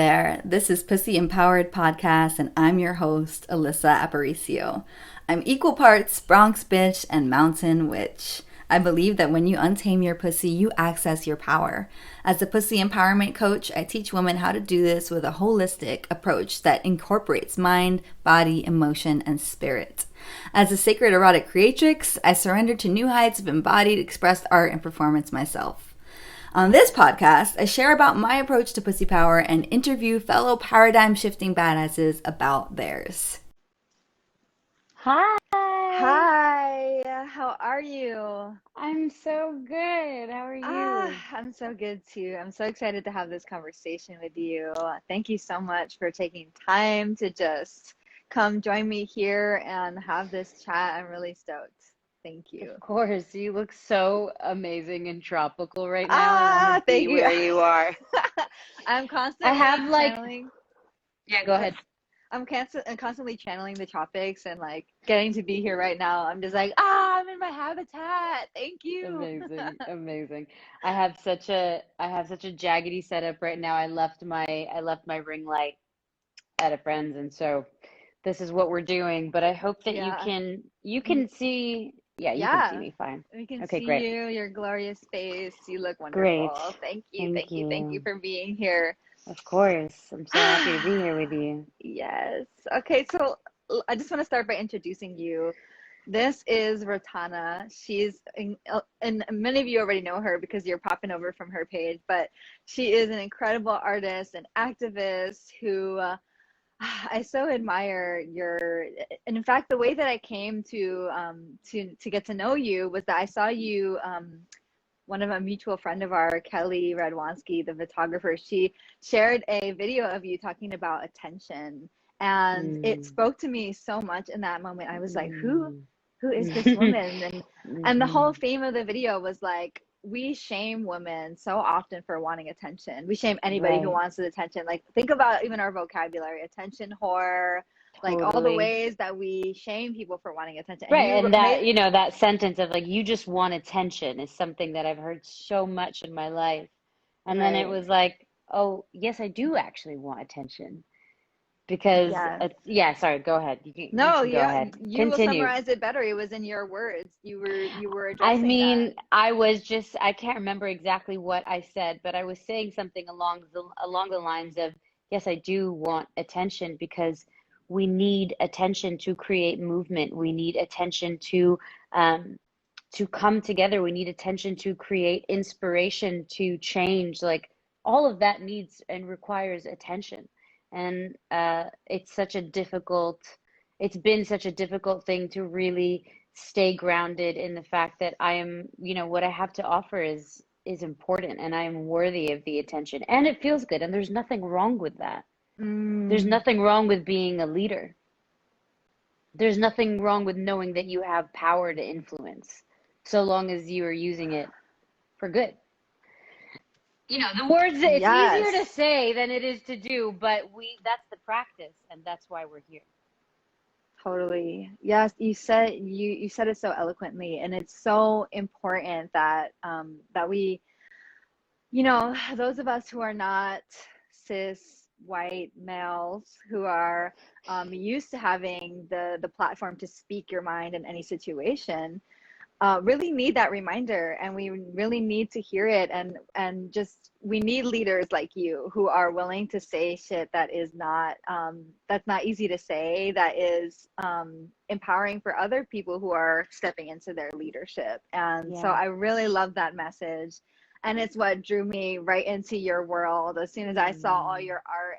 there. This is Pussy Empowered Podcast, and I'm your host, Alyssa Aparicio. I'm equal parts Bronx bitch and mountain witch. I believe that when you untame your pussy, you access your power. As a pussy empowerment coach, I teach women how to do this with a holistic approach that incorporates mind, body, emotion, and spirit. As a sacred erotic creatrix, I surrender to new heights of embodied, expressed art and performance myself. On this podcast, I share about my approach to pussy power and interview fellow paradigm-shifting badasses about theirs. Hi. Hi, how are you? I'm so good. How are you? I'm so good too. I'm so excited to have this conversation with you. Thank you so much for taking time to just come join me here and have this chat. I'm really stoked. Thank you. Of course, you look so amazing and tropical right now. I want to be Thank you. where you are. I'm I have constantly like, channeling. yeah, go ahead. I'm constantly channeling the tropics and like getting to be here right now. I'm just like, I'm in my habitat. Thank you. Amazing, amazing. I have such a jaggedy setup right now. I left my ring light at a friend's, and so this is what we're doing. But I hope that you Yeah. can see. Yeah, you can see Yeah. me fine. We can Okay, see great. you, your glorious face. You look Great. wonderful. Thank you. Thank Thank you. Thank you you. for being here. Of course. I'm so happy to be here with you. Yes. Okay, so I just want to start by introducing you. This is Rotana. And many of you already know her because you're popping over from her page, but she is an incredible artist and activist who I so admire and in fact, the way that I came to get to know you was that I saw you, one of a mutual friend of ours, Kelly Radwanski, the photographer. She shared a video of you talking about attention, and it Mm. spoke to me so much in that moment. I was like, Mm. who is this woman? And the whole Mhm. theme of the video was like, we shame women so often for wanting attention. We shame anybody who Right. wants attention. Like, think about even our vocabulary: attention whore, like all the Totally. ways that we shame people for wanting attention. And Right. you And made, that sentence of like, you just want attention is something that I've heard so much in my life. And then it right. was like, oh, yes, I do actually want attention because Yes. yeah, sorry, go ahead. You No, can go yeah, ahead. you will Continue. summarize it better. It was in your words. You were I addressing that. mean, I can't remember exactly what I said, but I was saying something along the lines of, yes, I do want attention because we need attention to create movement. We need attention um, to come together. We need attention to create inspiration, to change. Like all of that needs and requires attention. And it's been such a difficult thing to really stay grounded in the fact that what I have to offer is important and I am worthy of the attention. And it feels good. And there's nothing wrong with that. There's Mm, nothing wrong with being a leader. There's nothing wrong with knowing that you have power to influence, so long as you are using it for good. The words, it's easier to yes, say than it is to do, but that's the practice, and that's why we're here. totally. Yes, you said it so eloquently, and it's so important that that we, those of us who are not cis white males who are used to having the platform to speak your mind in any situation, really need that reminder, and we really need to hear it, and just we need leaders like you who are willing to say shit that is not that's not easy to say, that is empowering for other people who are stepping into their leadership. And so Yeah. I really love that message, and it's what drew me right into your world as soon as I saw all Mm. your art,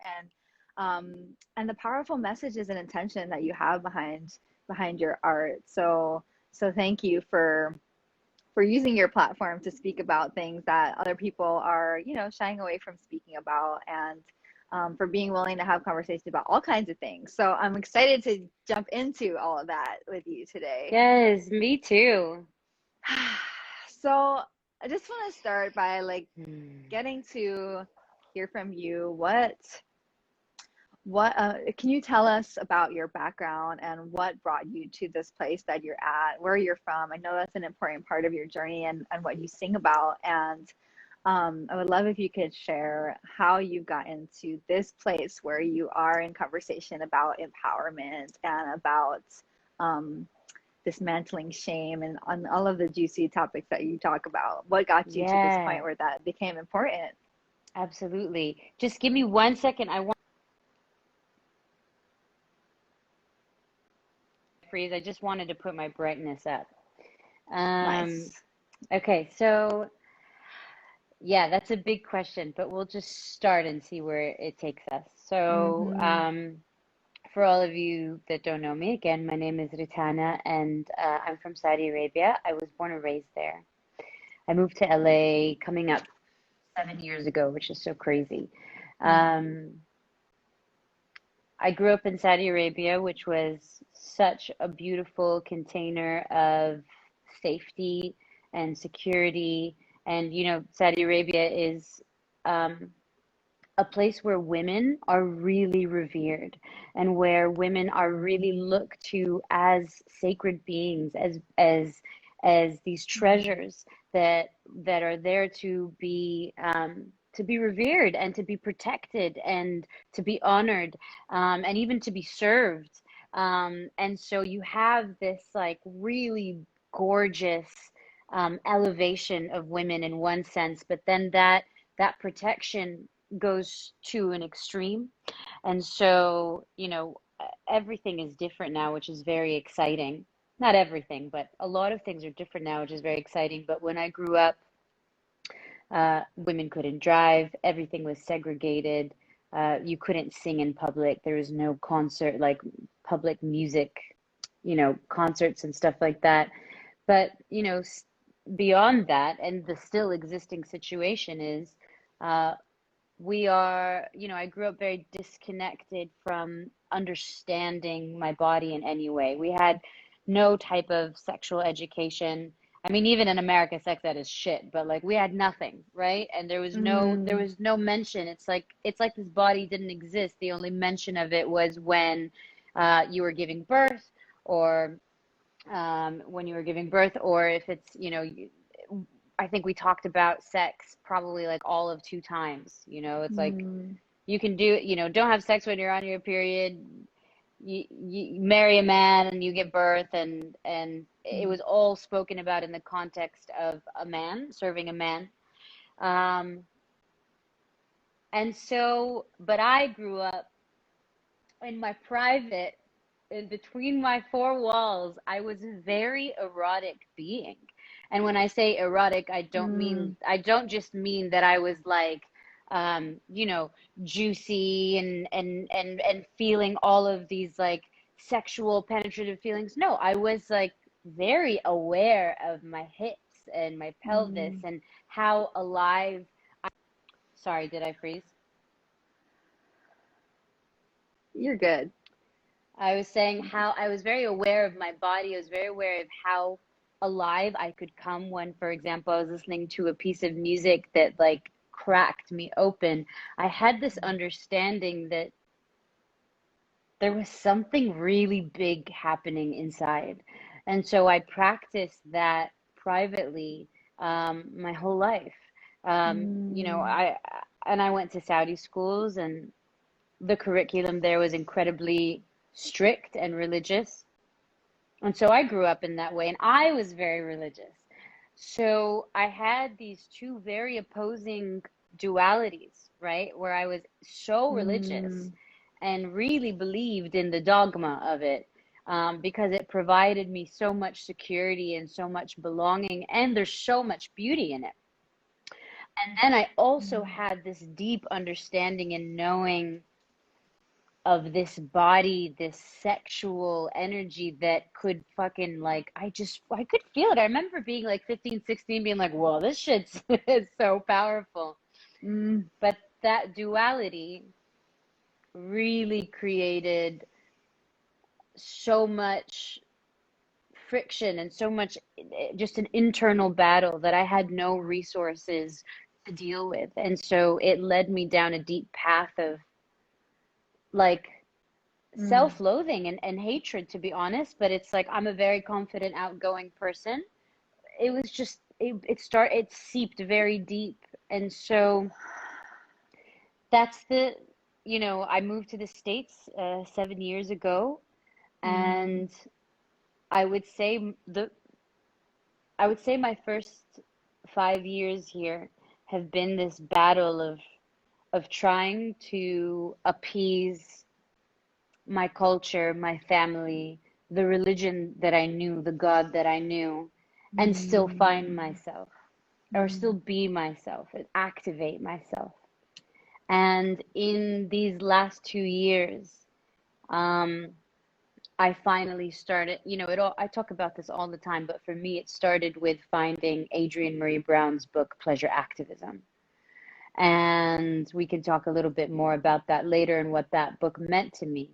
and the powerful messages and intention that you have behind your art. So thank you for using your platform to speak about things that other people are, shying away from speaking about, and for being willing to have conversations about all kinds of things. So I'm excited to jump into all of that with you today. Yes, me too. So I just want to start by like Mm. getting to hear from you. What can you tell us about your background and what brought you to this place that you're at, where you're from? I know that's an important part of your journey, and what you sing about. And I would love if you could share how you got into this place where you are in conversation about empowerment and about um, dismantling shame and on all of the juicy topics that you talk about. What got you to this Yeah, point where that became important? absolutely. Just give me 1 second. I want to freeze. I just wanted to put my brightness up. Um, Nice. okay, so yeah, that's a big question, but we'll just start and see where it takes us. So, Mm-hmm. for all of you that don't know me, again, my name is Rotana, and I'm from Saudi Arabia. I was born and raised there. I moved to LA coming up 7 years ago, which is so crazy. Mm-hmm. Um, I grew up in Saudi Arabia, which was such a beautiful container of safety and security. And, Saudi Arabia is um, a place where women are really revered and where women are really looked to as sacred beings, as these treasures that are there to be revered and to be protected and to be honored, and even to be served. And so you have this like really gorgeous elevation of women in one sense, but then that protection goes to an extreme. And so, everything is different now, which is very exciting. Not everything, but a lot of things are different now, which is very exciting. But when I grew up, women couldn't drive, everything was segregated. You couldn't sing in public. There was no concert, like public music, concerts and stuff like that. But, beyond that, and the still existing situation is, uh, I grew up very disconnected from understanding my body in any way. We had no type of sexual education. I mean, even in America, sex ed is shit, but like we had nothing, right? And there Mm-hmm. was no mention. It's like this body didn't exist. The only mention of it was when you were giving birth, or when you were giving birth, or if it's, I think we talked about sex probably like all of 2 times. It's like Mm-hmm. you can do, don't have sex when you're on your period. You marry a man and you give birth, and it was all spoken about in the context of a man serving a man. Um, and so, but I grew up in my private, in between my four walls, I was a very erotic being. And when I say erotic, Mm-hmm. I don't just mean that I was like, juicy and feeling all of these like sexual penetrative feelings. No, I was like very aware of my hips and my pelvis Mm-hmm. and how alive. Sorry, did I freeze? You're good. I was saying how I was very aware of my body. I was very aware of how alive I could come when, for example, I was listening to a piece of music that like cracked me open. I had this understanding that there was something really big happening inside. And so I practiced that privately, my whole life. Mm-hmm. I went to Saudi schools, and the curriculum there was incredibly strict and religious. And so I grew up in that way, and I was very religious. So I had these two very opposing dualities, right? Where I was so religious and really believed in the dogma of it, because it provided me so much security and so much belonging, and there's so much beauty in it. And then I also had this deep understanding and knowing of this body, this sexual energy that could fucking like, I could feel it. I remember being like 15, 16, being like, whoa, this shit's is so powerful. Mm-hmm. But that duality really created so much friction and so much, just an internal battle that I had no resources to deal with. And so it led me down a deep path of like Mm-hmm. self-loathing and hatred, to be honest. But it's like I'm a very confident, outgoing person. It was just it seeped very deep, And so that's I moved to the States 7 years ago, Mm. and I would say I would say my first 5 years here have been this battle of trying to appease my culture, my family, the religion that I knew, the God that I knew, and still find Mm. myself, or still Mm. be myself and activate myself. And in these last 2 years, um, I finally started, I talk about this all the time, but for me, it started with finding Adrienne Marie Brown's book, Pleasure Activism. And we can talk a little bit more about that later and what that book meant to me.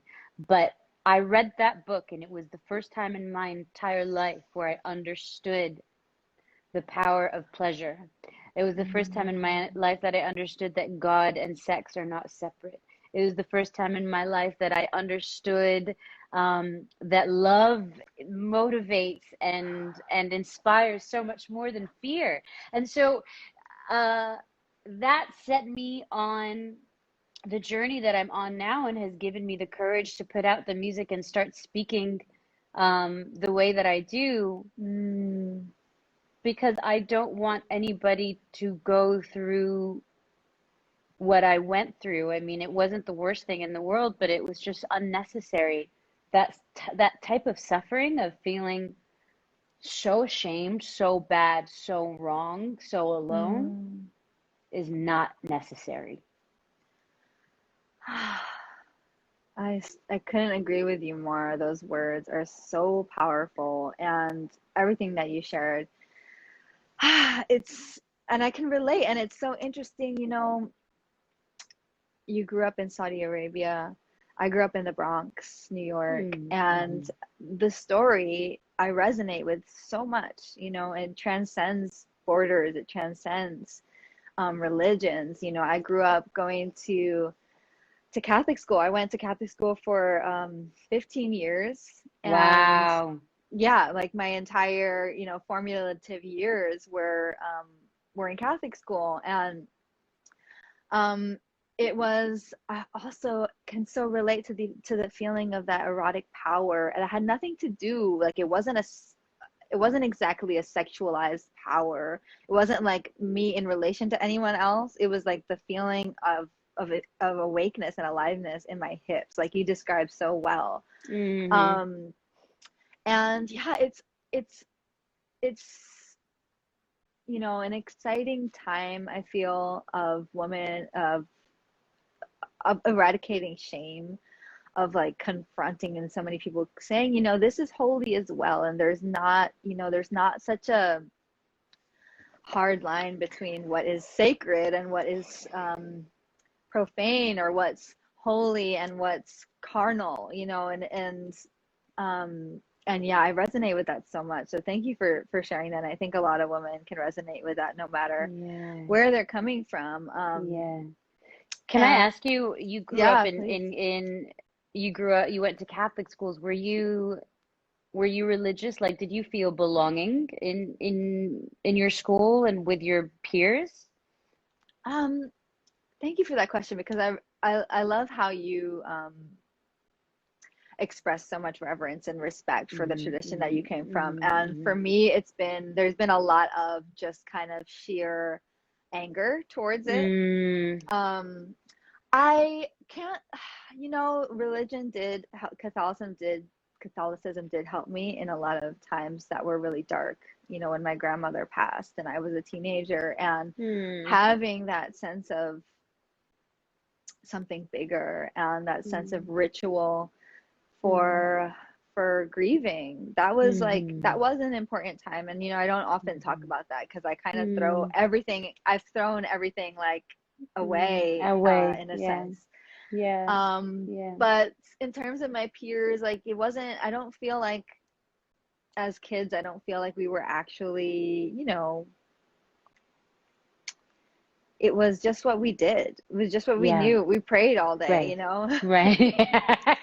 But I read that book, and it was the first time in my entire life where I understood the power of pleasure. It was the first time in my Mm. life that I understood that God and sex are not separate. It was the first time in my life that I understood that love motivates and inspires so much more than fear. And so uh, that set me on the journey that I'm on now, and has given me the courage to put out the music and start speaking the way that I do, Mm. because I don't want anybody to go through what I went through. I mean, it wasn't the worst thing in the world, but it was just unnecessary. That type of suffering of feeling so ashamed, so bad, so wrong, so alone Mm. is not necessary. I couldn't agree with you more. Those words are so powerful, and everything that you shared, it's, and I can relate. And it's so interesting, you grew up in Saudi Arabia. I grew up in the Bronx, New York, and Mm-hmm. the story I resonate with so much, it transcends borders, it transcends religions. I grew up going to Catholic school. I went to Catholic school for 15 years. And Wow. yeah, like my entire, formative years were in Catholic school. And um, it was, I also can so relate to the feeling of that erotic power. And it had nothing to do, like it wasn't exactly a sexualized power. It wasn't like me in relation to anyone else. It was like the feeling of awakeness and aliveness in my hips, like you described so well. Mm-hmm. Um, and yeah, it's an exciting time, I feel, of women of eradicating shame, of like confronting, and so many people saying, this is holy as well, and there's not such a hard line between what is sacred and what is profane, or what's holy and what's carnal, um and yeah, I resonate with that so much. So thank you for sharing that. And I think a lot of women can resonate with that no matter Yeah. where they're coming from. Yeah. Can I And ask you, you grew up yeah, please. you went to Catholic schools. Were you religious? Like, did you feel belonging in your school and with your peers? um Thank you for that question, because I love how you express so much reverence and respect for the Mm-hmm, tradition that mm-hmm, you came from. And mm-hmm, for me, there's been a lot of just kind of sheer anger towards it. mm-hmm. Um, I can't, religion Catholicism did help me in a lot of times that were really dark, when my grandmother passed and I was a teenager, and Mm, having that sense of something bigger and that sense of mm, ritual mm, for grieving, that mm, was an important time. And I don't often talk mm, about that, because I kind of mm, I've thrown everything like away, away. in a Yeah, sense. yeah, yeah. But in terms of my peers, like, it wasn't, I don't feel like, as kids, I don't feel like we were actually, it was just what we did. It was just what we Yeah, knew. We prayed all day, right,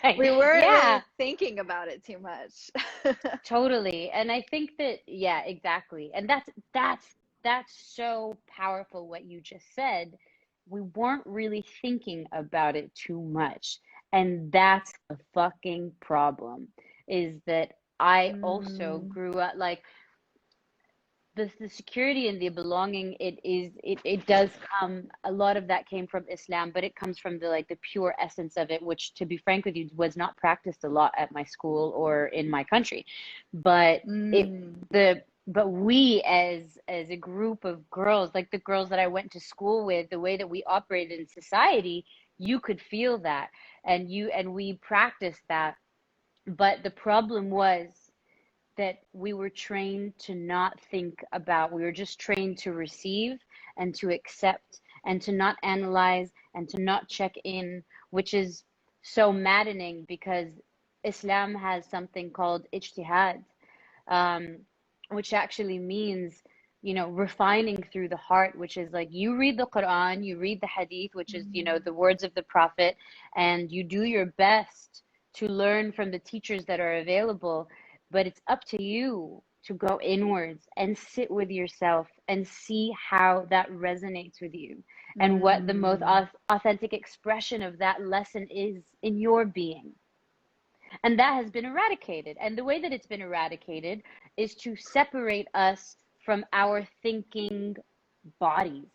right. We weren't Yeah, really thinking about it too much. totally. And I think that, yeah, exactly. And that's that's so powerful what you just said. We weren't really thinking about it too much. And that's a fucking problem, is that I also Mm, grew up like the security and the belonging. It does come, a lot of that came from Islam, but it comes from the like the pure essence of it, which, to be frank with you, was not practiced a lot at my school or in my country. But it mm, the but we as a group of girls, like the girls that I went to school with, the way that we operated in society, you could feel that, and we practiced that. But the problem was that we were trained to not think about, we were just trained to receive and to accept and to not analyze and to not check in, which is so maddening because Islam has something called ijtihad, um, which actually means, refining through the heart, which is like you read the Quran, you read the Hadith, which is, mm, the words of the Prophet, and you do your best to learn from the teachers that are available. But it's up to you to go inwards and sit with yourself and see how that resonates with you and what the most mm, authentic expression of that lesson is in your being. And that has been eradicated. And the way that it's been eradicated is to separate us from our thinking bodies.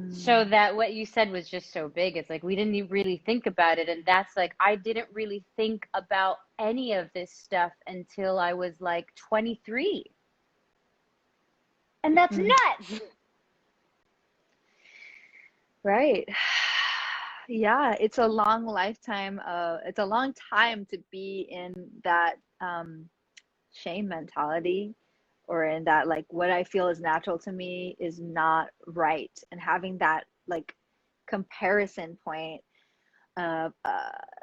So mm. that what you said was just so big. It's like we didn't really think about it. And that's like, I didn't really think about any of this stuff until I was like 23. And that's Mm. nuts. Right. Yeah, it's a long lifetime of, it's a long time to be in that shame mentality, or in that like what I feel is natural to me is not right, and having that like comparison point of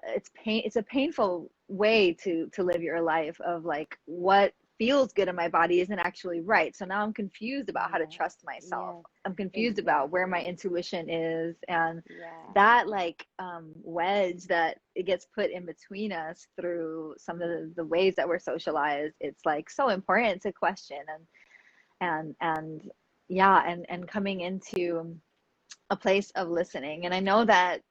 it's a painful way to live your life, of like what feels good in my body isn't actually right, so now I'm confused about how to Yes, trust myself. yes, I'm confused about where my exactly. intuition is, and Yeah, that like wedge that it gets put in between us through some of the ways that we're socialized, it's like so important to question, and yeah, and coming into a place of listening. And I know that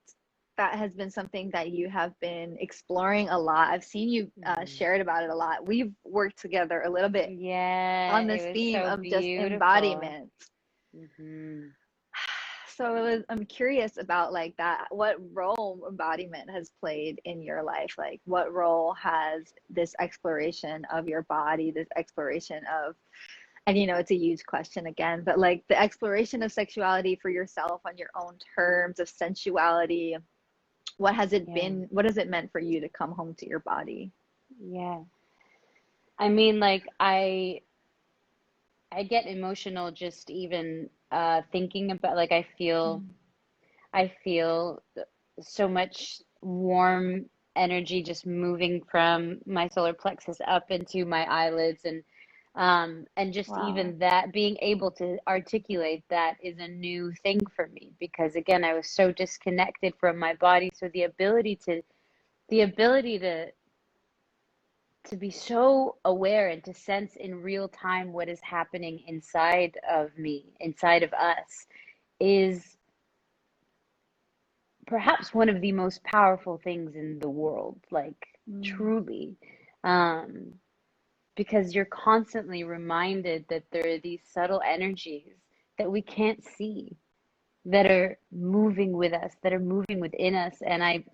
that has been something that you have been exploring a lot. I've seen you hmm, shared about it a lot. We've worked together a little bit yeah, on this it was theme so of just beautiful. embodiment. Hmm. So I'm curious about like that. What role embodiment has played in your life? Like, what role has this exploration of your body, this exploration of, and it's a huge question again, but like the exploration of sexuality for yourself on your own terms, of sensuality, what has it Yeah, been? What has it meant for you to come home to your body? yeah. I mean, like I get emotional just even thinking about, like, I feel so much warm energy just moving from my solar plexus up into my eyelids, and just Wow. even that, being able to articulate that is a new thing for me, because again, I was so disconnected from my body. So the ability to be so aware and to sense in real time what is happening inside of me, inside of us, is perhaps one of the most powerful things in the world, like Mm, truly. Um, because you're constantly reminded that there are these subtle energies that we can't see, that are moving with us, that are moving within us. And I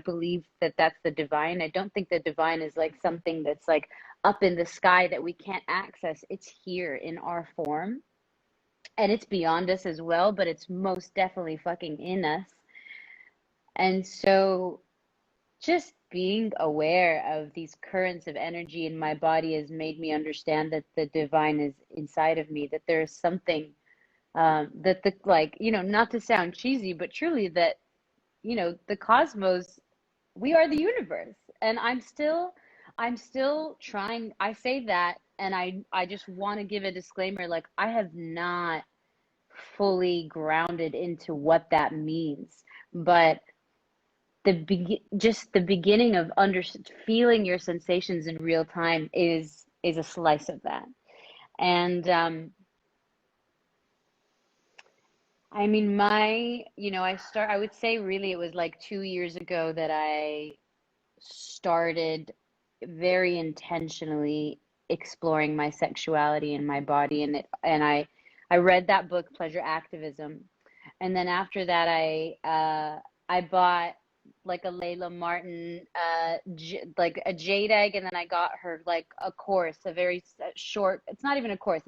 believe that that's the divine. I don't think the divine is like something that's like up in the sky that we can't access. It's here in our form, and it's beyond us as well, but it's most definitely fucking in us. And so just being aware of these currents of energy in my body has made me understand that the divine is inside of me, that there is something, that the, like, not to sound cheesy, but truly that, the cosmos, we are the universe. And I'm still trying. I say that, and I just want to give a disclaimer, like, I have not fully grounded into what that means. But just the beginning of feeling your sensations in real time is a slice of that. And I mean, I would say really it was like 2 years ago that I started very intentionally exploring my sexuality and my body, and I read that book, Pleasure Activism. And then after that, I bought like a Layla Martin like a jade egg, and then I got her like a course, a very short. It's not even a course.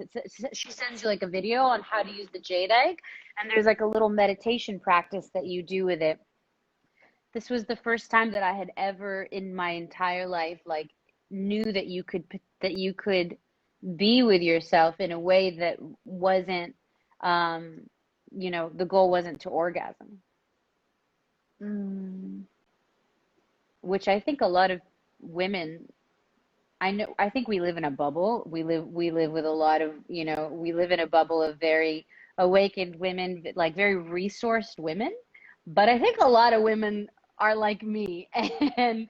She sends you like a video on how to use the jade egg, and there's like a little meditation practice that you do with it. This was the first time that I had ever in my entire life like knew that you could be with yourself in a way that wasn't um the goal wasn't to orgasm, Mm. which I think a lot of women, I think we live in a bubble. We live with a lot of, we live in a bubble of very awakened women, like very resourced women. But I think a lot of women are like me and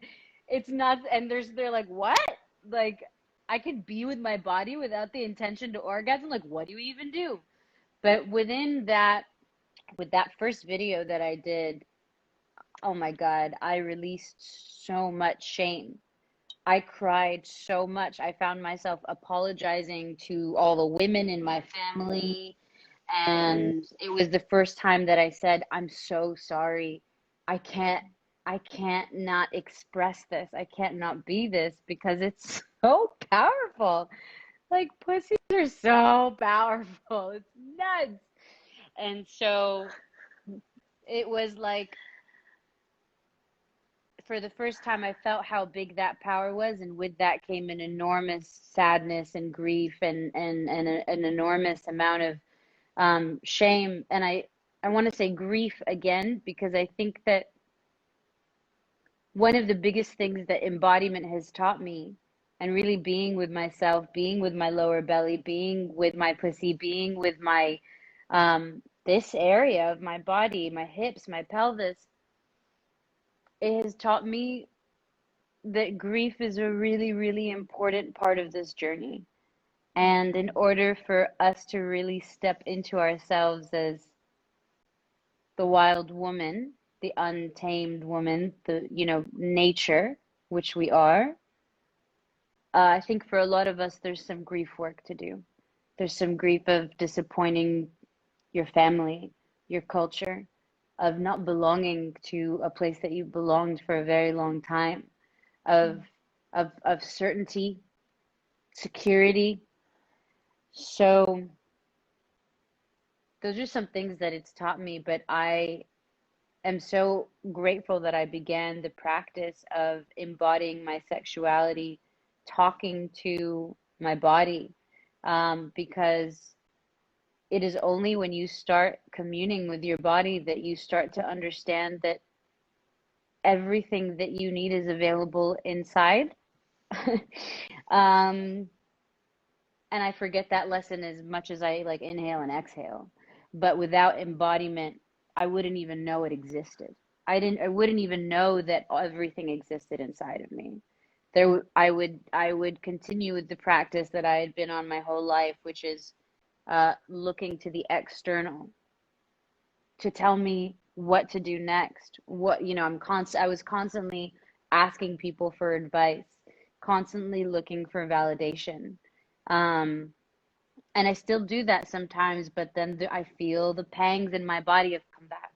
it's not, and they're like, what? Like I could be with my body without the intention to orgasm? Like what do you even do? But with that first video that I did, oh my God, I released so much shame. I cried so much. I found myself apologizing to all the women in my family. And it was the first time that I said, I'm so sorry. I can't, I can't not express this. I can't not be this because it's so powerful. Like pussies are so powerful. It's nuts. And so it was like, for the first time, I felt how big that power was, and with that came an enormous sadness and grief and an enormous amount of shame. And I want to say grief again, because I think that one of the biggest things that embodiment has taught me, and really being with myself, being with my lower belly, being with my pussy, being with my this area of my body, my hips, my pelvis, it has taught me that grief is a really, really important part of this journey. And in order for us to really step into ourselves as the wild woman, the untamed woman, the, nature, which we are, I think for a lot of us, there's some grief work to do. There's some grief of disappointing your family, your culture, of not belonging to a place that you belonged for a very long time, of of certainty, security. So those are some things that it's taught me, but I am so grateful that I began the practice of embodying my sexuality, talking to my body, because it is only when you start communing with your body that you start to understand that everything that you need is available inside. um, and I forget that lesson as much as I like inhale and exhale. But without embodiment, I wouldn't even know it existed. I wouldn't even know that everything existed inside of me. I would continue with the practice that I had been on my whole life, which is looking to the external to tell me what to do next. I was constantly asking people for advice, constantly looking for validation. Um, and I still do that sometimes, but then I feel the pangs in my body of come back,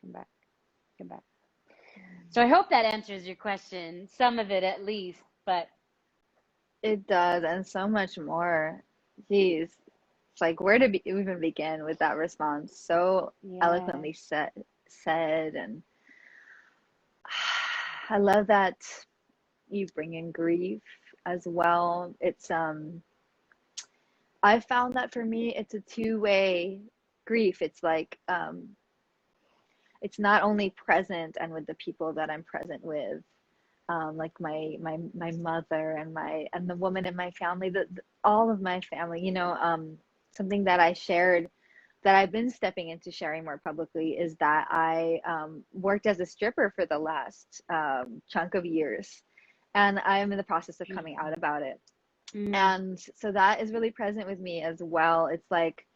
come back, come back. So I hope that answers your question, some of it at least, but It does, and so much more. Jeez, it's like where to even begin with that response? So yeah. eloquently said, and I love that you bring in grief as well. I found that for me, it's a two-way grief. It's like it's not only present and with the people that I'm present with, like my mother and the woman in my family, all of my family. Something that I shared that I've been stepping into sharing more publicly is that I worked as a stripper for the last chunk of years, and I'm in the process of coming out about it. Mm. And so that is really present with me as well. It's like,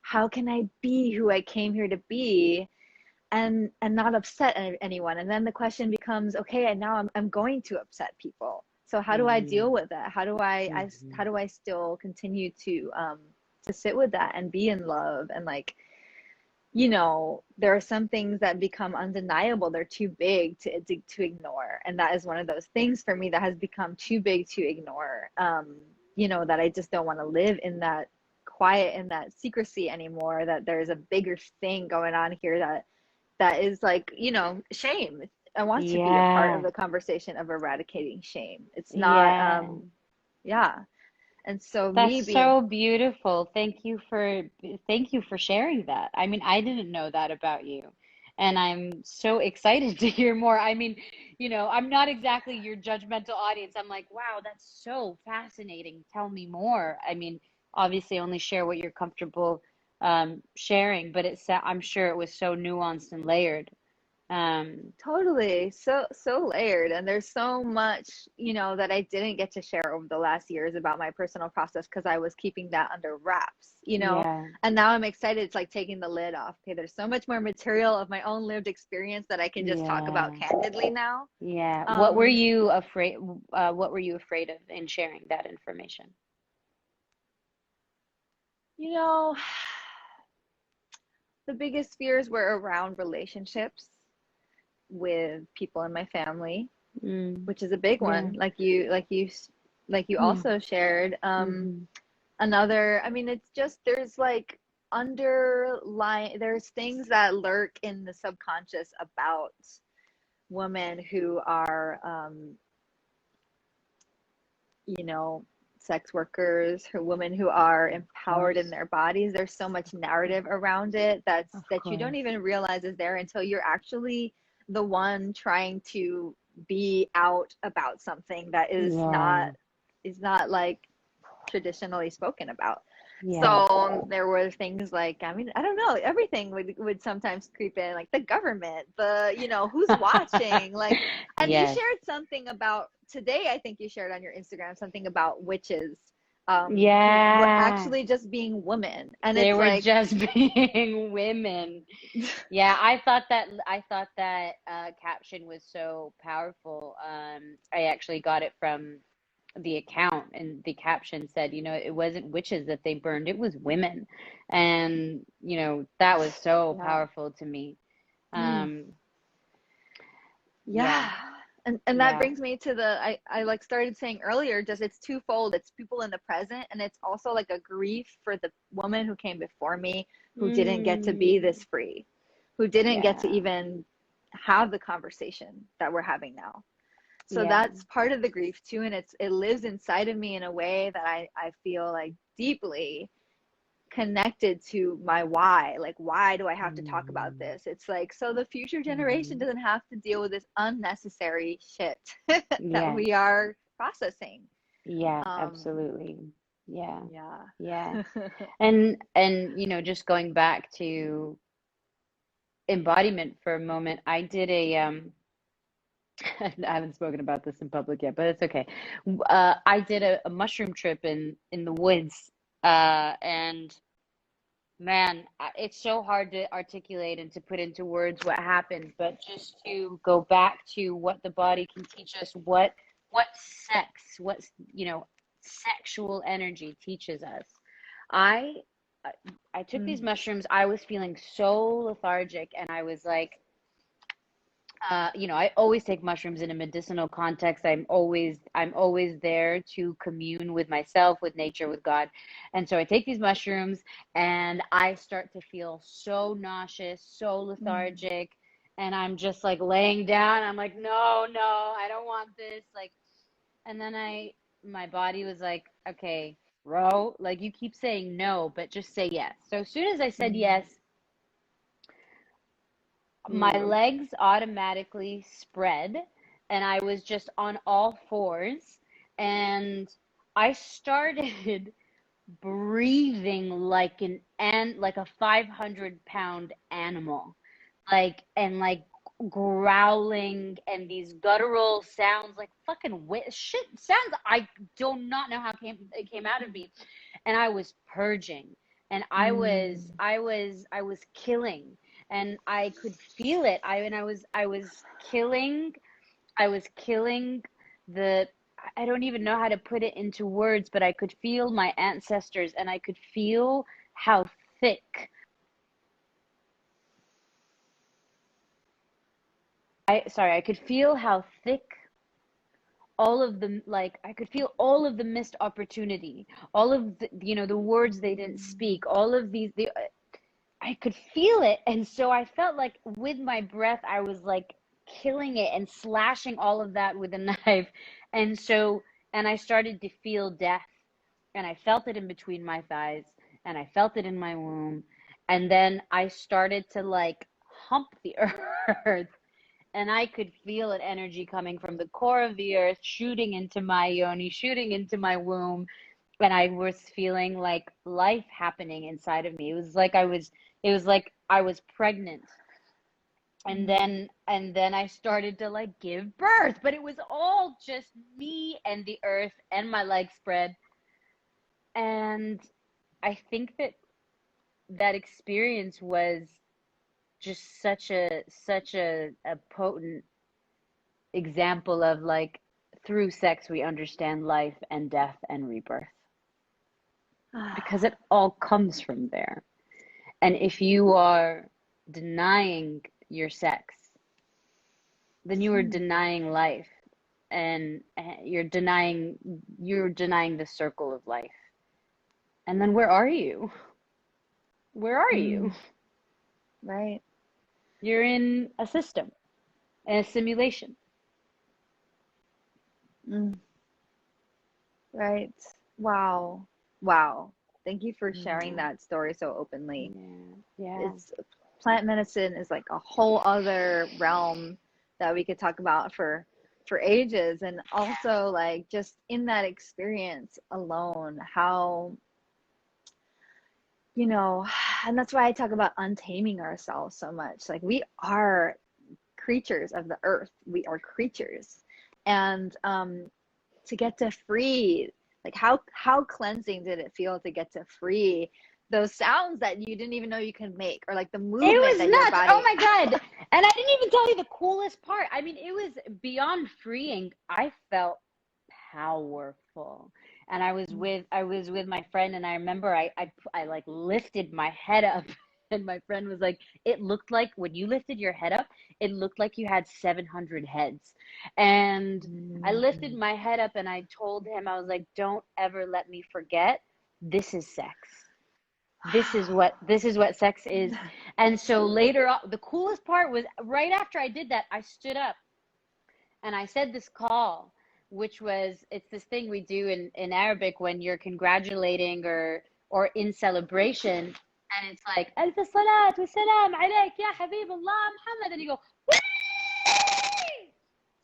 how can I be who I came here to be and not upset anyone? And then the question becomes, okay, and now I'm going to upset people. So how do I deal Mm. with that? How do how Mhm. do I still continue to sit with that and be in love? And like, there are some things that become undeniable. They're too big to ignore. And that is one of those things for me that has become too big to ignore. That I just don't want to live in that quiet, in that secrecy anymore, that there's a bigger thing going on here that is like, shame. I want to be a part of Yeah. the conversation of eradicating shame. It's not, Yeah. yeah. And so That's me being so beautiful. Thank you for sharing that. I mean, I didn't know that about you. And I'm so excited to hear more. I mean, I'm not exactly your judgmental audience. I'm like, wow, that's so fascinating. Tell me more. I mean, obviously only share what you're comfortable sharing, but I'm sure it was so nuanced and layered. Um, totally so layered, and there's so much that I didn't get to share over the last years about my personal process because I was keeping that under wraps. yeah. And now I'm excited. It's like taking the lid off. Okay, there's so much more material of my own lived experience that I can just talk about Yeah. candidly now. Yeah. um What were you afraid of in sharing that information? you know the biggest fears were around relationships with people in my family, Mm. which is a big Yeah. one, like you Yeah. also shared. Hmm. Another, I mean, it's just, there's like there's things that lurk in the subconscious about women who are you know sex workers, or women who are Of empowered in course. their bodies. There's so much Of course. narrative around it Of that you don't course. even realize is there until you're actually the one trying to be out about something that Yeah. is not like traditionally spoken about. Yeah. So there were things like, I mean, I don't know, everything would sometimes creep in, like the government, who's watching, like, and you Yes. shared something about today, I think you shared on your Instagram something about witches, who were Yeah. actually just being women. And They it's were like, just being women. Yeah, I thought that caption was so powerful. I actually got it from the account, and the caption said, it wasn't witches that they burned, it was women. And, that was so yeah. powerful to me. Mm. Um, yeah, Yeah. And that yeah. brings me to I like started saying earlier, just it's twofold. It's people in the present, and it's also like a grief for the woman who came before me, who didn't get to be Mm, this free, who didn't get to yeah, even have the conversation that we're having now. So yeah. that's part of the grief too, and it lives inside of me in a way that I feel like deeply connected to my why. Like, why do I have to talk about Mm, this? It's like, so the future generation mm, doesn't have to deal with this unnecessary shit that we yes. are processing. Yeah, um absolutely. Yeah, yeah. yeah. And just going back to embodiment for a moment, I did I haven't spoken about this in public yet, but it's okay. I did a mushroom trip in the woods, and man, it's so hard to articulate and to put into words what happened, but just to go back to what the body can teach us, what sexual energy teaches us. I I I took these Mm, mushrooms. I was feeling so lethargic, and I was like, I always take mushrooms in a medicinal context. I'm always there to commune with myself, with nature, with God. And so I take these mushrooms and I start to feel so nauseous, so mm, lethargic, and I'm just like laying down. I'm like, no, no, I don't want this. Like, and then my body was like, okay, Ro, like you keep saying no, but just say yes. So as soon as I said mm, yes, my mm, legs automatically spread and I was just on all fours and I started breathing like a 500-pound animal. Like and like growling and these guttural sounds, like fucking shit sounds. I do not know how it came out of me, and I was purging, and I was killing, and I could feel it. I was killing the. I don't even know how to put it into words, but I could feel my ancestors, and I could feel how thick. I could feel how thick all of the, like, I could feel all of the missed opportunity, all of the, the words they didn't speak, all of I could feel it. And so I felt like with my breath, I was like killing it and slashing all of that with a knife. And so, and I started to feel death, and I felt it in between my thighs, and I felt it in my womb. And then I started to like hump the earth, and I could feel an energy coming from the core of the earth, shooting into my yoni, shooting into my womb. And I was feeling like life happening inside of me. It was like I was pregnant. And then I started to like give birth, but it was all just me and the earth and my legs spread. And I think that experience was just such a potent example of like, through sex we understand life and death and rebirth, because it all comes from there. And if you are denying your sex, then you are denying life, and you're denying the circle of life. And then where are you? Where are you? Right. You're in a system, a simulation. Right. Wow. Wow. Thank you for sharing that story so openly. Yeah. It's Plant medicine is like a whole other realm that we could talk about for ages. And also like just in that experience alone, how, and that's why I talk about untaming ourselves so much. Like, we are creatures of the earth. We are creatures. And to get to free, like, how cleansing did it feel to get to free those sounds that you didn't even know you could make, or like the movement It was that nuts. your body. Oh my God. And I didn't even tell you the coolest part. I mean, it was beyond freeing. I felt powerful. And I was with my friend, and I remember I like lifted my head up, and my friend was like, it looked like when you lifted your head up, it looked like you had 700 heads. And I lifted my head up, and I told him, I was like, don't ever let me forget, this is sex. This is what sex is. And so later on, the coolest part was right after I did that, I stood up and I said this call, which was, it's this thing we do in Arabic when you're congratulating or in celebration, and it's like Alf salat wa salam alayk ya habib Allah Muhammad, and you go, Whee!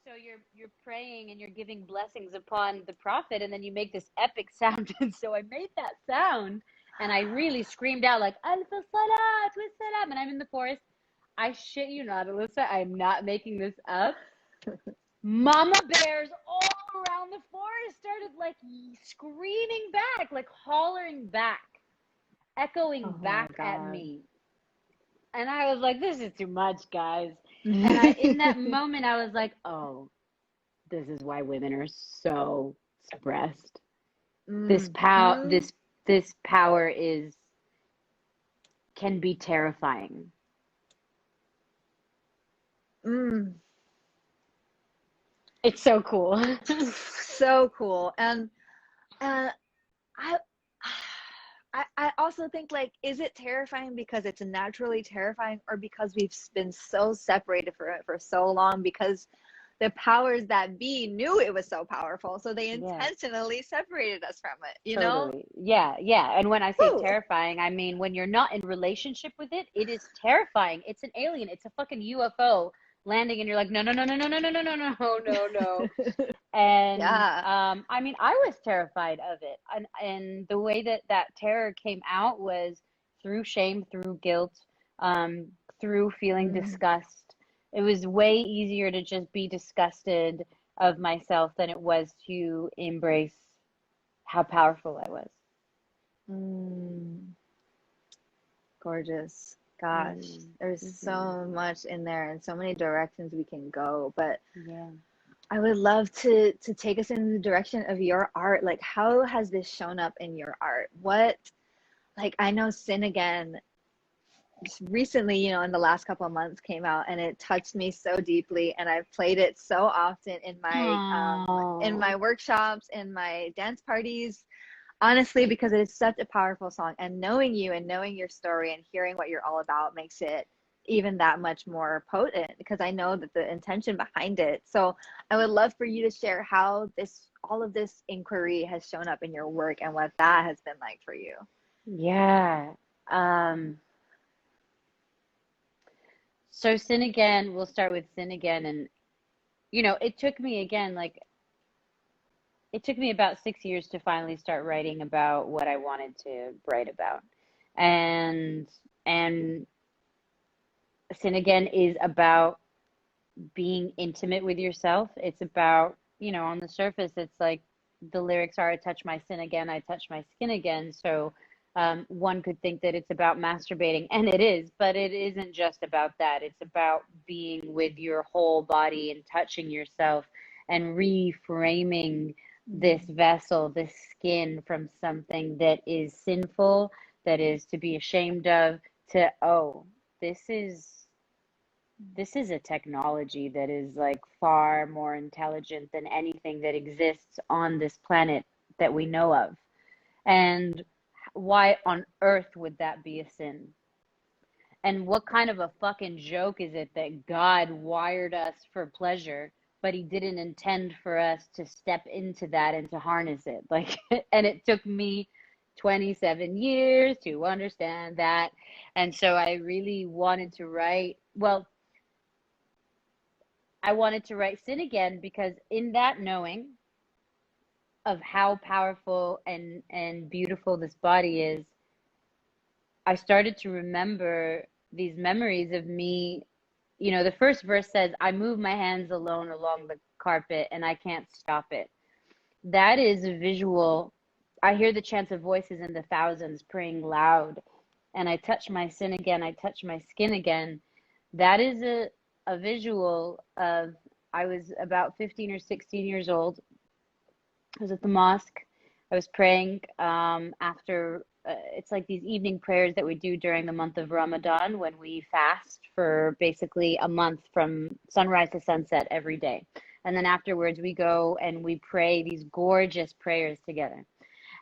So you're praying and you're giving blessings upon the prophet, and then you make this epic sound. And so I made that sound, and I really screamed out like Alf salat wa salam, and I'm in the forest. I shit you not, Alyssa, I'm not making this up. Mama bears all around the forest started like screaming back, like hollering back, echoing back at me. And I was like, this is too much, guys. And in that moment, I was like, oh, this is why women are so suppressed. This power, this power can be terrifying. It's so cool. So cool. And I also think, like, is it terrifying because it's naturally terrifying, or because we've been so separated for so long, because the powers that be knew it was so powerful, so they intentionally separated us from it, you know? Yeah. And when I say terrifying, I mean, when you're not in relationship with it, it is terrifying. It's an alien. It's a fucking UFO landing, and you're like, no. And I mean, I was terrified of it, and the way that terror came out was through shame, through guilt, through feeling disgust, It was way easier to just be disgusted of myself than it was to embrace how powerful I was. Mm, gorgeous. Gosh, there's so much in there and so many directions we can go. But Yeah. I would love to take us in the direction of your art. Like, how has this shown up in your art? What, like, I know Sin Again just recently, you know, in the last couple of months came out and it touched me so deeply, and I've played it so often in Oh, my workshops, in my dance parties, honestly, because it is such a powerful song, and knowing you and knowing your story and hearing what you're all about makes it even that much more potent, because I know that the intention behind it. So I would love for you to share how this all of this inquiry has shown up in your work and what that has been like for you. yeah. Um, so Sin Again, we'll start with Sin Again. And, it took me again, like, it took me about 6 years to finally start writing about what I wanted to write about. And, and Sin Again is about being intimate with yourself. It's about, on the surface, it's like the lyrics are, I touch my sin again, I touch my skin again. So one could think that it's about masturbating, and it is, but it isn't just about that. It's about being with your whole body and touching yourself and reframing this vessel, this skin, from something that is sinful, that is to be ashamed of, to, oh, this is this is a technology that is like far more intelligent than anything that exists on this planet that we know of. And why on earth would that be a sin? And what kind of a fucking joke is it that God wired us for pleasure, but he didn't intend for us to step into that and to harness it? Like, and it took me 27 years to understand that. And so I really wanted to write, well, I wanted to write Sin Again because in that knowing of how powerful and beautiful this body is, I started to remember these memories of me. The first verse says, I move my hands alone along the carpet and I can't stop it. That is a visual. I hear the chants of voices in the thousands praying loud, and I touch my sin again, I touch my skin again. That is a visual of, I was about 15 or 16 years old. I was at the mosque. I was praying after, it's like these evening prayers that we do during the month of Ramadan, when we fast for basically a month from sunrise to sunset every day. And then afterwards, we go and we pray these gorgeous prayers together.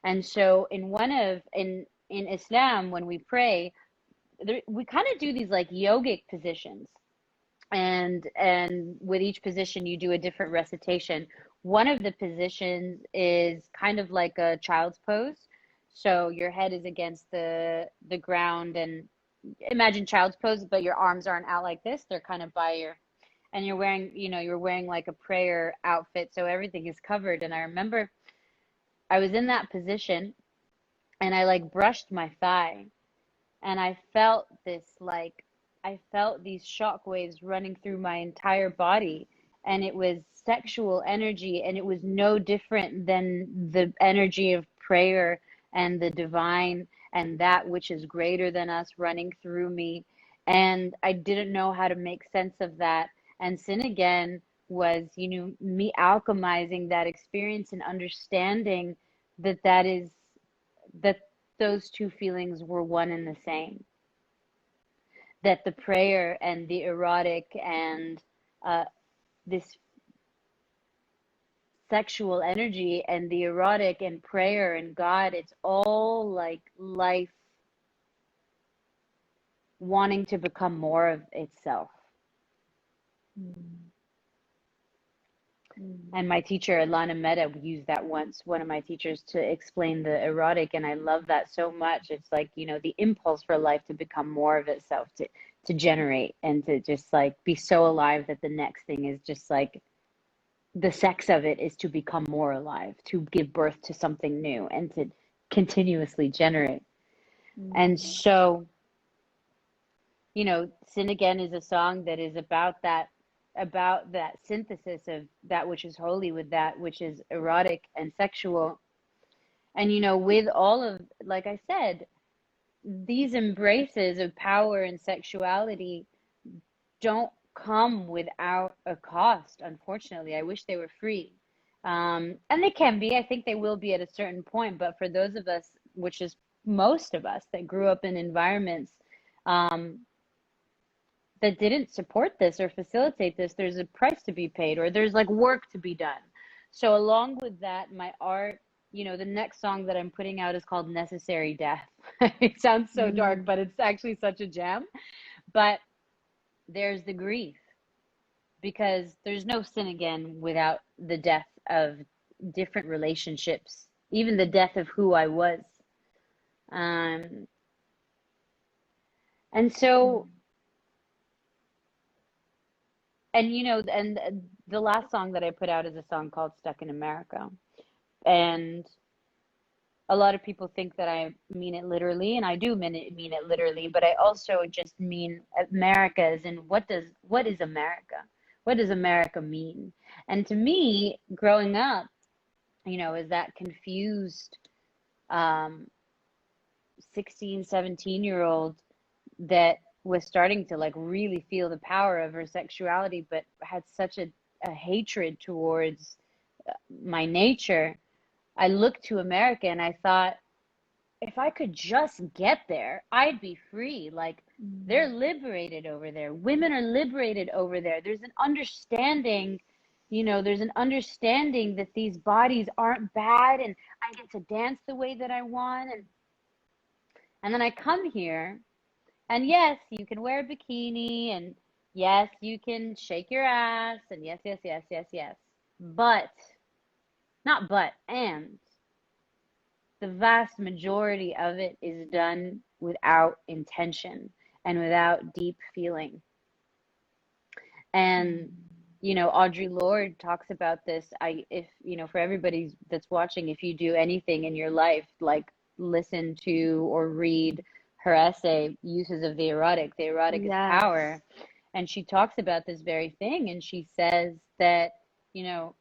And so in Islam, when we pray, we kind of do these like yogic positions, and with each position you do a different recitation. One of the positions is kind of like a child's pose, so your head is against the ground, and imagine child's pose, but your arms aren't out like this, they're kind of by your, and you're wearing like a prayer outfit, so everything is covered. And I remember I was in that position and I like brushed my thigh, and I felt these shock waves running through my entire body, and it was sexual energy, and it was no different than the energy of prayer and the divine and that which is greater than us running through me. And I didn't know how to make sense of that. And Sin Again was, me alchemizing that experience and understanding that those two feelings were one and the same, that the prayer and the erotic and this sexual energy and the erotic and prayer and God, it's all like life wanting to become more of itself. Mm. Mm. And my teacher, Alana Mehta, used that once, one of my teachers, to explain the erotic. And I love that so much. It's like, the impulse for life to become more of itself, to generate and to just like be so alive that the next thing is just like the sex of it is to become more alive, to give birth to something new and to continuously generate. And Mm. so, you know, Sin Again is a song that is about that synthesis of that which is holy with that which is erotic and sexual. And, you know, with all of, like I said, these embraces of power and sexuality don't come without a cost, unfortunately. I wish they were free. And they can be. I think they will be at a certain point. But for those of us, which is most of us, that grew up in environments um, that didn't support this or facilitate this, there's a price to be paid, or there's like work to be done. So along with that, my art, you know, the next song that I'm putting out is called Necessary Death. It sounds so dark, Mm. but it's actually such a gem. But there's the grief, because there's no sin again without the death of different relationships, even the death of who I was. Um, and so, and you know, and the last song that I put out is a song called Stuck in America. And a lot of people think that I mean it literally, and I do mean it literally, but I also just mean America as in what is America? What does America mean? And to me, growing up, you know, as that confused um, 16, 17-year-old that was starting to like really feel the power of her sexuality, but had such a hatred towards my nature, I looked to America and I thought, if I could just get there, I'd be free. Like, they're Mm. liberated over there. Women are liberated over there. There's an understanding, you know, there's an understanding that these bodies aren't bad, and I get to dance the way that I want. And then I come here, and yes, you can wear a bikini, and yes, you can shake your ass, and yes, yes, yes, yes, yes. But, not but, and the vast majority of it is done without intention and without deep feeling. And you know, Audre Lorde talks about this. If you know, for everybody that's watching, if you do anything in your life, like listen to or read her essay, Uses of the Erotic. The erotic is Yes. power. And she talks about this very thing, and she says that, you know,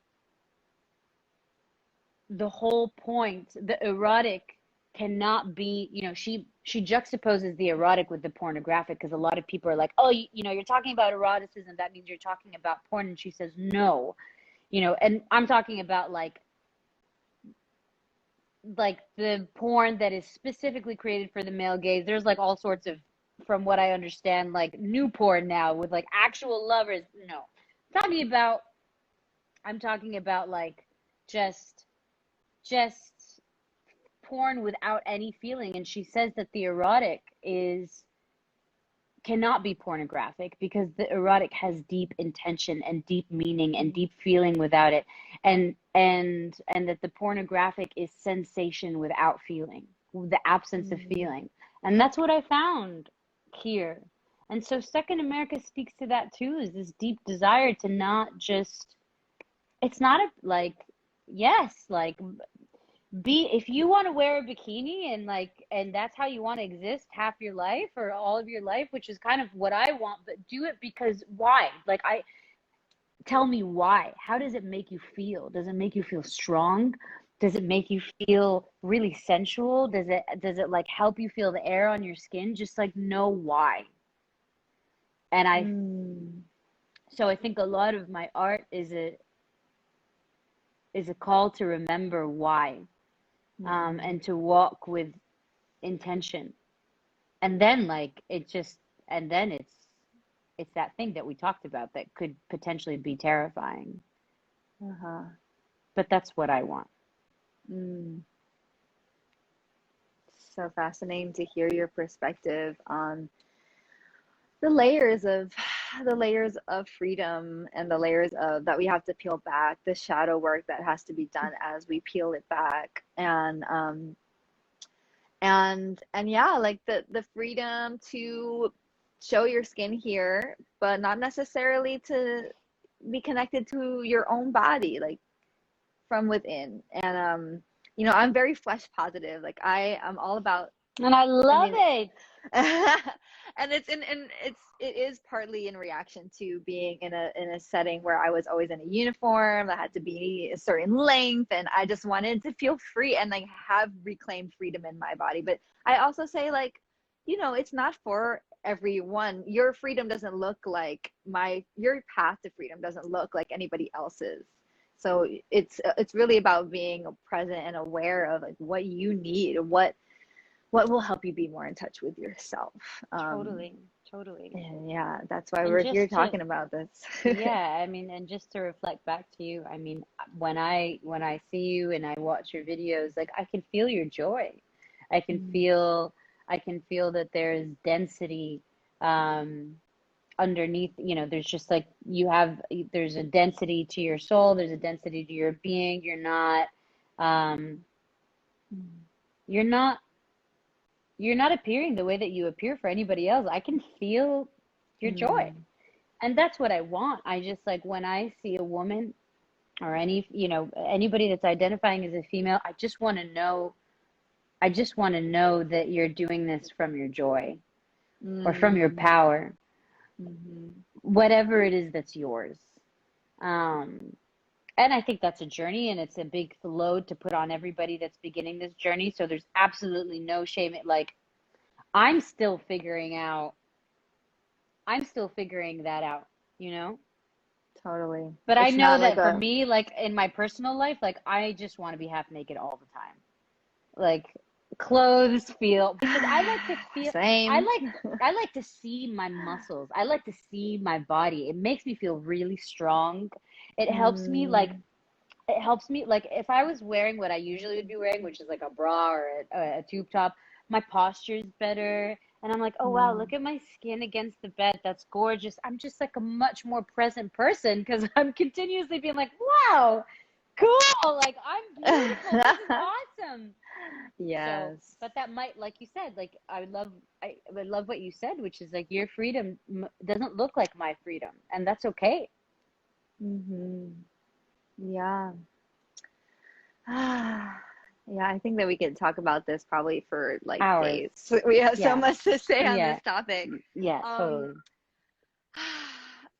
the whole point, the erotic cannot be, you know, she juxtaposes the erotic with the pornographic, because a lot of people are like, oh, you know, you're talking about eroticism, that means you're talking about porn. And she says no, you know, and I'm talking about like the porn that is specifically created for the male gaze. There's like all sorts of, from what I understand, like new porn now with like actual lovers. No, talking about I'm talking about like just just porn without any feeling. And she says that the erotic is cannot be pornographic, because the erotic has deep intention and deep meaning and deep feeling without it. And that the pornographic is sensation without feeling, the absence of Mm. feeling. And that's what I found here. And so Stuck in America speaks to that too, is this deep desire to not just, it's not a like, yes, like, be, if you want to wear a bikini and like, and that's how you want to exist half your life or all of your life, which is kind of what I want, but do it because why? Like, I tell me why. How does it make you feel? Does it make you feel strong? Does it make you feel really sensual? Does it like help you feel the air on your skin? Just like know why. And I Mm. so I think a lot of my art is a call to remember why, Mm. and to walk with intention. And then like it just, and then it's that thing that we talked about that could potentially be terrifying, Uh-huh. but that's what I want. Mm. So fascinating to hear your perspective on the layers of the layers of freedom and the layers of that we have to peel back, the shadow work that has to be done as we peel it back. And yeah, like the freedom to show your skin here, but not necessarily to be connected to your own body, like from within. And you know, I'm very flesh positive. Like I am all about And I I love mean, it. and it is partly in reaction to being in a setting where I was always in a uniform that had to be a certain length, and I just wanted to feel free and like have reclaimed freedom in my body. But I also say, like, it's not for everyone. Your freedom doesn't look like your path to freedom doesn't look like anybody else's. So it's really about being present and aware of like what you need, what will help you be more in touch with yourself. Totally, totally. And yeah, that's why And we're here just to, talking about this. yeah, I mean, and just to reflect back to you, I mean, when I see you and I watch your videos, like I can feel your joy. I can Mm, feel I can feel that there's density um underneath, there's just like there's a density to your soul, there's a density to your being. Um mm, you're not you're not appearing the way that you appear for anybody else. I can feel your joy. mm, And that's what I want. I just like when I see a woman or anybody that's identifying as a female, I just want to know that you're doing this from your joy or from your mm, power, mhm, whatever it is that's yours. Um, and I think that's a journey and it's a big load to put on everybody that's beginning this journey. So there's absolutely no shame. Like I'm still figuring out, I'm still figuring that out, you know? totally. But I It's know not like that for a, me, like in my personal life, like I just want to be half naked all the time. Like clothes feel because I like to feel I same. like I like to see my muscles. I like to see my body. It makes me feel really strong. It helps me like Mm, it helps me like if I was wearing what I usually would be wearing, which is like a bra or a tube top, my posture's better. And I'm like, oh wow, mm. look at my skin against the bed. That's gorgeous. I'm just like a much more present person because I'm continuously being like, wow, cool. Like I'm beautiful. This is awesome. So, Yes. but that might, like you said, like I love what you said, which is like your freedom doesn't look like my freedom, and that's okay. Hmm. Yeah. Yeah, I think that we could talk about this probably for like Hours. days. We have so Yeah. much to say on Yeah. this topic. Yeah, Um, totally.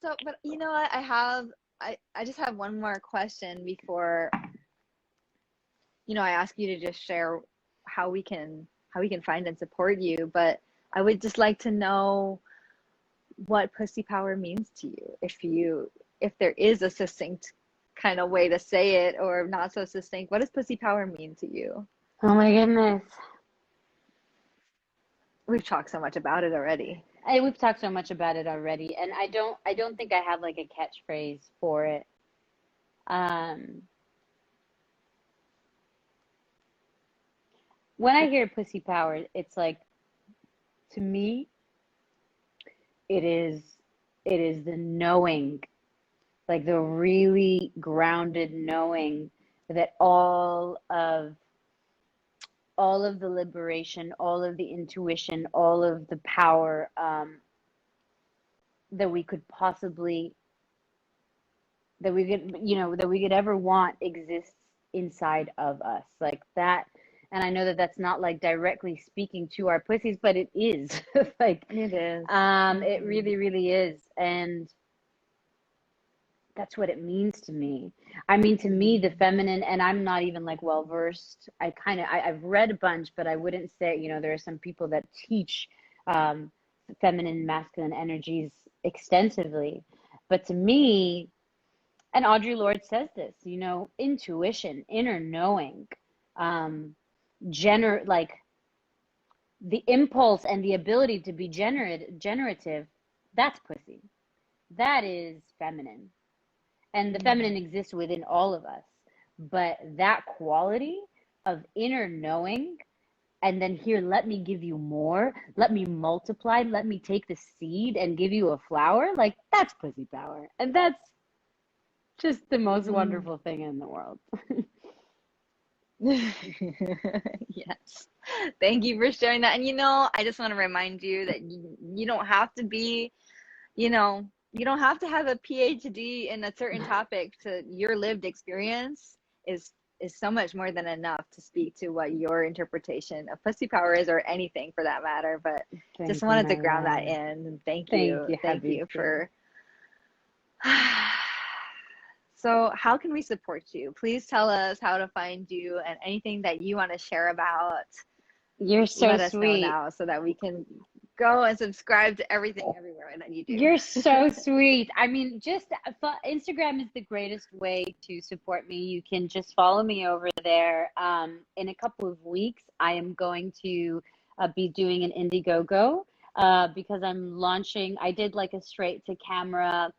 so, but you know what? I just have one more question before, I ask you to just share how we can find and support you. But I would just like to know what pussy power means to you. If there is a succinct kind of way to say it or not so succinct, what does pussy power mean to you? Oh my goodness. We've talked so much about it already. We've talked so much about it already, and I don't think I have like a catchphrase for it. Um, when I hear pussy power, it's like to me, it is it is the knowing, like the really grounded knowing that all of the liberation, all of the intuition, all of the power that we could possibly that we could ever want exists inside of us like that. And I know that that's not like directly speaking to our pussies, but it is like It is. it Mm-hmm. really really is. And that's what it means to me. I mean, to me, the Mm-hmm. feminine, and I'm not even like well versed. I've read a bunch, but I wouldn't say, there are some people that teach um, feminine, masculine energies extensively. But to me, and Audre Lorde says this, intuition, inner knowing, um, like the impulse and the ability to be generative, that's pussy. That is feminine. And the feminine Mm-hmm. exists within all of us. But that quality of inner knowing, and then here, let me give you more, let me multiply, let me take the seed and give you a flower, like that's pussy power. And that's just the most Mm. wonderful thing in the world. Yes. Thank you for sharing that. And I just want to remind you that you don't have to be, you don't have to have a PhD in a certain topic to your lived experience is is so much more than enough to speak to what your interpretation of pussy power is, or anything for that matter. But just Thank you, wanted to my ground that love. in. And thank Thank you. you, Thank you Habibti. for. So how can we support you? Please tell us how to find you and anything that you want to share about. You're so Let us know sweet. now so that we can go and subscribe to everything everywhere that you do. You're so sweet. I mean, just Instagram is the greatest way to support me. You can just follow me over there. In a couple of weeks, I am going to be doing an Indiegogo because I'm launching. I did like a straight to camera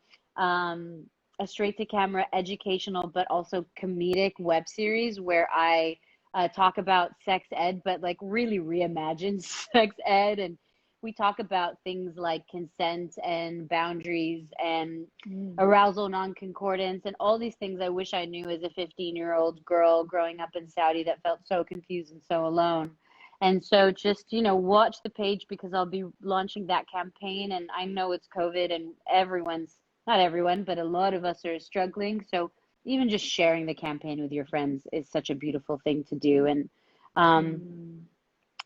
educational, but also comedic web series where I talk about sex ed, but like really reimagine sex ed, and we talk about things like consent and boundaries and arousal non-concordance and all these things I wish I knew as a 15-year-old girl growing up in Saudi that felt so confused and so alone. And so just, watch the page because I'll be launching that campaign. And I know it's COVID and not everyone, but a lot of us are struggling. So even just sharing the campaign with your friends is such a beautiful thing to do. And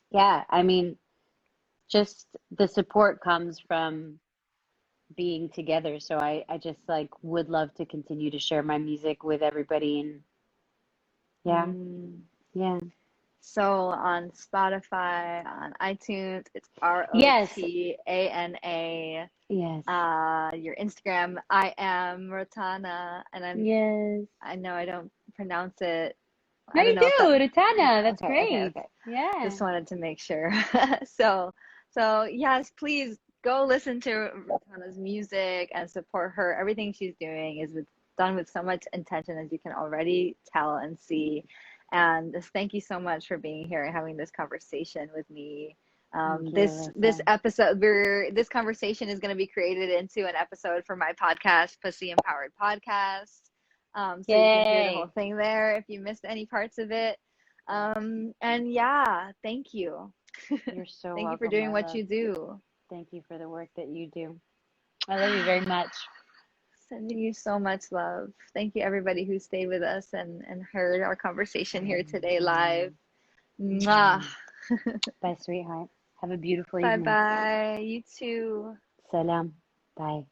yeah, I mean, just the support comes from being together. So I just like would love to continue to share my music with everybody. And yeah, yeah. So on Spotify, on iTunes, it's Yes, Rotana. yes, Your Instagram, I am Rotana, and yes. I know I don't pronounce it. No, I don't you know do, if that. Rotana. That's Okay. great. Yeah. Just wanted to make sure. So yes, please go listen to Rotana's music and support her. Everything she's doing is done with so much intention, as you can already tell and see. And just thank you so much for being here and having this conversation with me. Thank you, This Alyssa. episode, this conversation is going to be created into an episode for my podcast, Pussy Empowered Podcast. So you can hear the whole Yay. thing there if you missed any parts of it. And yeah, thank you. You're so Thank you for welcome, doing my what love. you do. Thank you for the work that you do. I love you very much. Sending you so much love. Thank you, everybody who stayed with us and heard our conversation here today live. Mwah. Bye, sweetheart. Have a beautiful Bye evening. bye. You too. Salam. Bye.